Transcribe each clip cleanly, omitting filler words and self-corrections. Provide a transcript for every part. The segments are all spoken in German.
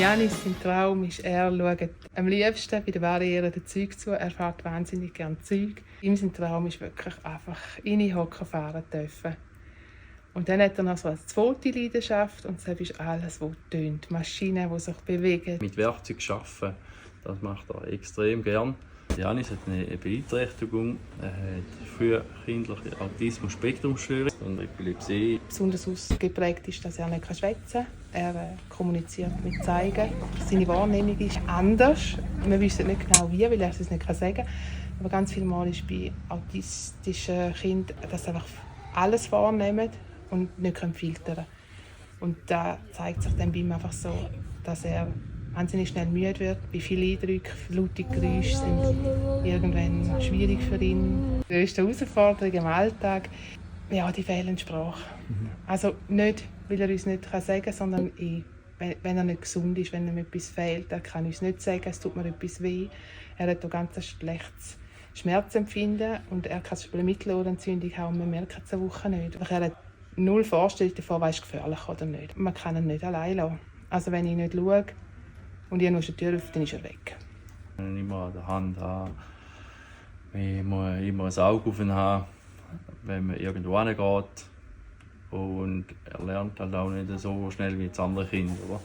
Janis, sein Traum ist, er schaut am liebsten bei den Barrieren den Zeug zu. Er fährt wahnsinnig gerne Zeug. Ihm sein Traum ist wirklich einfach reinhocken, fahren dürfen. Und dann hat er noch so eine zweite Leidenschaft und das ist alles, was tönt. Maschinen, die sich bewegen. Mit Werkzeug arbeiten, das macht er extrem gern. Janis hat eine Beeinträchtigung, er hat frühkindliche Autismus-Spektrum-Störung und Epilepsie. Besonders ausgeprägt ist, dass er nicht schwätzen kann. Er kommuniziert mit Zeigen. Seine Wahrnehmung ist anders. Wir wissen nicht genau wie, weil er es nicht sagen kann. Aber ganz viel Mal ist bei autistischen Kindern, dass sie einfach alles wahrnehmen und nicht filtern können. Und da zeigt sich dann bei ihm einfach so, dass er wahnsinnig schnell müde wird. Bei vielen Eindrücken, laute Geräusche sind irgendwann schwierig für ihn. Die grösste Herausforderung im Alltag, ja, die fehlende Sprache. Also nicht, weil er uns nicht sagen kann, sondern wenn er nicht gesund ist, wenn ihm etwas fehlt. Er kann uns nicht sagen, es tut mir etwas weh. Er hat ein ganz schlechtes Schmerzempfinden und er kann zum Beispiel eine Mittelohrentzündung haben und man merkt es eine Woche nicht. Er hat null Vorstellung davon, ob es gefährlich oder nicht. Man kann ihn nicht allein lassen. Also wenn ich nicht schaue und ich nur die Tür öffne, dann ist er weg. Wenn ich immer an der Hand habe, ich muss immer ein Auge auf ihn haben, wenn man irgendwo hingeht. Und er lernt halt auch nicht so schnell wie das andere Kind. Oder?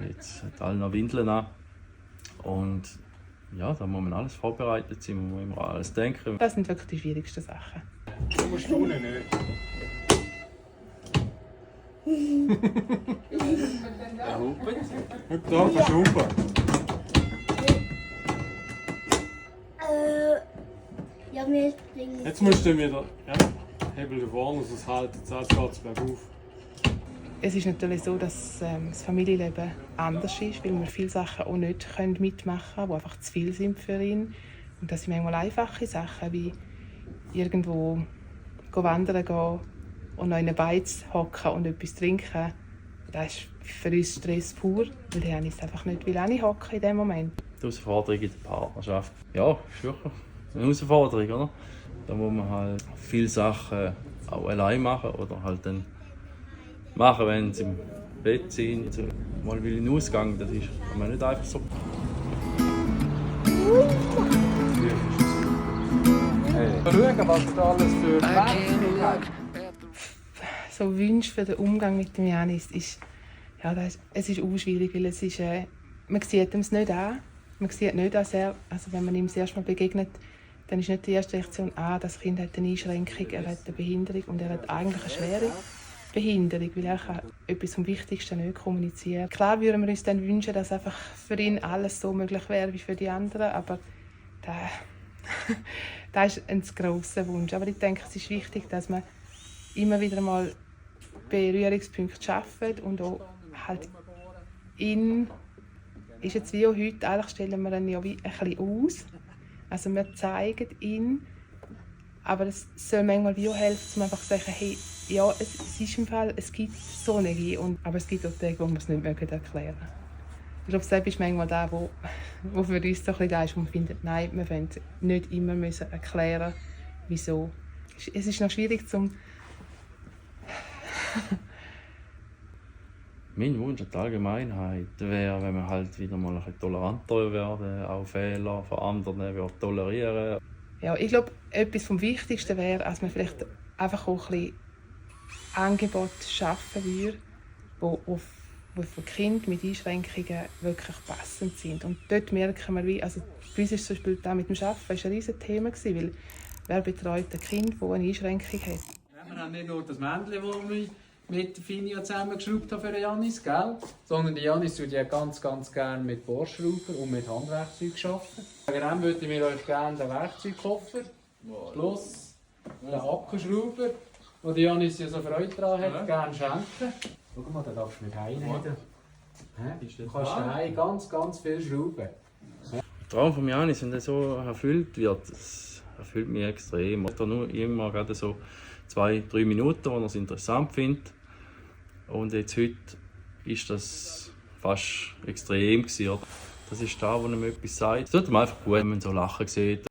Jetzt hat alle noch Windeln an. Und ja, da muss man alles vorbereitet sein, man muss immer alles denken. Das sind wirklich die schwierigsten Sachen. Du musst tun, nicht. Er hupt. Nicht da, kannst du hupen. Ja, wir springen. Jetzt musst du wieder Hebel da vorne, sonst halten es alles bergauf. Es ist natürlich so, dass das Familienleben anders ist, weil wir viele Sachen auch nicht mitmachen können, die einfach zu viel sind für ihn. Und das sind manchmal einfache Sachen, wie irgendwo wandern gehen und noch in einer Beiz hocken und etwas trinken. Das ist für uns Stress pur, weil der Janis einfach nicht hocken in dem Moment. Die Herausforderung in der Partnerschaft. Ja, ist wirklich eine Herausforderung, oder? Da muss man halt viele Sachen auch allein machen oder halt dann machen, wenn sie im Bett sind. Also, mal will in den Ausgang, das ist man nicht einfach so. Schauen, was da alles für Werkzeuge hat. So Wünsche für den Umgang mit dem Janis ist, ja, es ist auch schwierig, weil es ist, man sieht ihm es nicht an. Man sieht nicht, dass er, also wenn man ihm das erste Mal begegnet, dann ist nicht die erste Reaktion, das Kind hat eine Einschränkung, er hat eine Behinderung und er hat eigentlich eine schwere Behinderung, weil er kann etwas vom Wichtigsten nicht kommunizieren. Klar würden wir uns dann wünschen, dass einfach für ihn alles so möglich wäre wie für die anderen, aber das ist ein grosser Wunsch. Aber ich denke, es ist wichtig, dass man immer wieder mal Berührungspunkte schafft und auch halt ihn ist jetzt wie auch heute, eigentlich stellen wir ihn ja wie ein bisschen aus. Also wir zeigen ihn, aber es soll manchmal wie auch helfen, um einfach zu sagen, hey, ja, es ist im Fall, es gibt so eine Energie, aber es gibt auch Tage, wo wir es nicht erklären mögen. Ich glaube, das ist manchmal das, wo für uns so ein bisschen da ist, wo man findet, nein, wir wollen nicht immer erklären, wieso. Es ist noch schwierig zum Mein Wunsch an die Allgemeinheit wäre, wenn man halt wieder mal ein bisschen toleranter werden, auch Fehler von anderen tolerieren. Ja, ich glaube, etwas vom Wichtigsten wäre, dass man vielleicht einfach auch ein bisschen Angebote schaffen würde, die für Kinder mit Einschränkungen wirklich passend sind. Und dort merken wir, also bei uns ist zum Beispiel das mit dem Arbeiten ein riesiges Thema, weil wer betreut ein Kind, das eine Einschränkung hat. Ja, wir haben nicht nur das Männchen, das wir mit Finja zusammengeschraubt haben für den Janis, gell? Sondern der Janis tut ja ganz gerne mit Bohrschrauber und mit Handwerkzeug arbeiten. Wegen dem würden wir euch gerne den Werkzeugkoffer plus den Akkuschrauber, den der Janis ja so Freude daran hat, gerne schenken. Schau mal, da darfst du mit heimnehmen. Du kannst daheim ganz viel schrauben. Der Traum von Janis, wenn der so erfüllt wird, das erfüllt mich extrem. Er hat nur immer gerade so 2-3 Minuten, wo er es interessant findet. Und jetzt heute ist das fast extrem gewesen. Das ist da, wo er mir etwas sagt. Es tut ihm einfach gut, wenn man so lachen sieht.